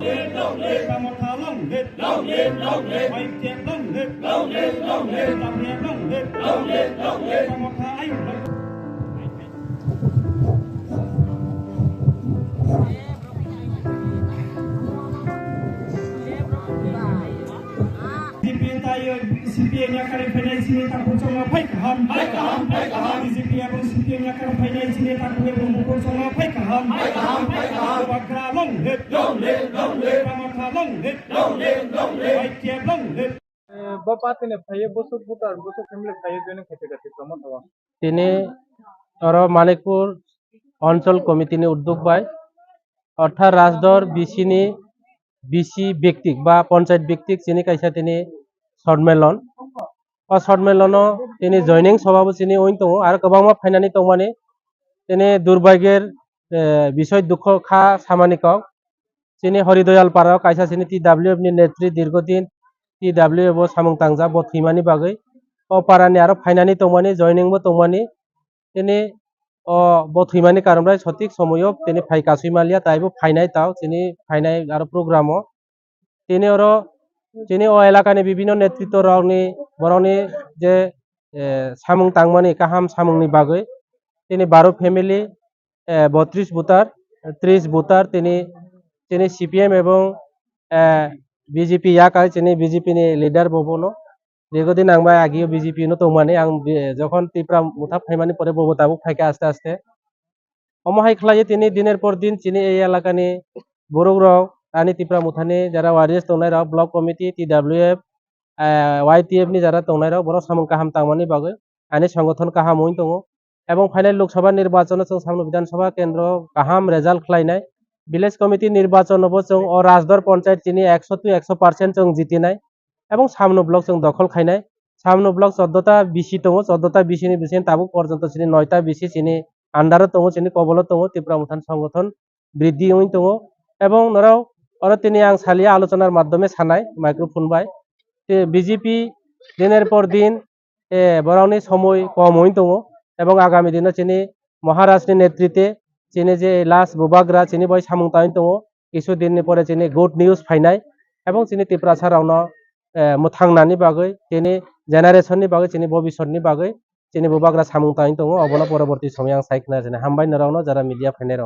Pramotha long live, White Jet long live, Tapia long live, Pramotha ayun long. CPN tayo, CPN nya kare penai sini tak pocong apa kaham, CPN pun CPN nya kare penai sini tak pocong apa kaham, Bakra long live, Pramotha long live, White Jet long live. Bapak ini ভাইয়ে বসুক বুটার বসুক family ভাইয়ের জন্য খেতে গেছে প্রমোদ হওয়া তিনি মানিকপুর অঞ্চল কমিটি উদ্যোগ পায় অর্থাৎ রাজদর বিসি ব্যক্তিক বা পঞ্চায়েত ব্যক্তিক চিনি কাইসা তিনি সম্মেলন সম্মেলন তিনি জয়নিং সভাবো চিনি ওই দङ আর गोबां फाइनानि दंमानि তিনি দুর্ভাগ্যের বিষয় দুঃখ খা সামানি কক চিনি হরিদয়াল পাড়া কাইসা চিনি TWF नि নেত্রী দীর্ঘদিন TWF সামুং তাংজা ব থৈमानि बागै ও পাড়ানি আর ফাইনানি দंमानि জয়নিংबो दंमानि তিনি ব থৈमानि কারণে সঠিক সময়ও তিনি ফাই কাসুইমালিয়া তাইবো ফাইনাই তাও তিনি ফাইনাই আর প্রোগ্রামও তিনি ও এলাকাनि বিভিন্ন নেতৃত্ব রংনি বরনি যে সামুং তাংমানি কাহাম সামুংनि बागै তিনি 12 ফ্যামিলি 32 ভোটার 30 ভোটার তিনি সিপিএম এবং বিজেপি ইয়াকাই তিনি বিজেপি नि লিডার ববনো দীর্ঘদিন আংবা আগিও বিজেপি নো দंमानि आं যখন ত্রিপুরা মুথা ফাইমানি পরে ববো তাবো ফাইকা আস্তে আস্তে অমহাই খলায়ে তিনি দিনের পর দিন চিনি এই এলাকানি বড়গ্রহ আনি ত্রিপুরা মুথানি যারা ওয়ারিয়াস দंनाय রাও ব্লক কমিটি TWF YTF नि যারা দंनाय রাও বড় সামুং কাহাম তাংমানি बागै আনি সংগঠন কাহাম ওই দङ এবং ফাইনাল লোকসভা নির্বাচন जों सामनो विधानसभा केंद्र काहाम रेजाल्ट खलायनाय विलेज कमिटी निर्वाचनबो जों अ राजदर पंचायत चिनि 100% जों जितिनाय এবং সামনো ব্লক जों दखल खायनाय সামনো ব্লক 14টা বিসি दङ 14টা বিসিनि बिसिन ताबुक पर्यन्त चिनि 9টা বিসি चिनि आन्डार दङ चिनि कबल दङ ত্রিপুরা মুথাन সংগঠন বৃদ্ধি ওই दङ এবং নরাও অর তিনি আং সালিয়া আলোচনার মাধ্যমে সানায় মাইক্রোফোন বাই বিজেপি দিনের পর দিন বরাউনি সময় কম ওই दङ এবং আগামী দিনে চিনি মহারাজনি নেতৃত্বে চিনি যে লাস্ট বুবাগ্রা চিনি বই সামুং তাই दङ কিছুদিন পরে চিনি গুড নিউজ ফাইনাই এবং চিনি ত্রিপুরা সারাউनो थांनायनि बागै चिनि जेनारेशननि बागै चिनि भबिष्यतनि बागै चिनि बुबाग्रा सामुं ताई दङ अबनो परवर्ती समय आं सायखना हामबाय नरावनो जारा मिडिया फाइनाय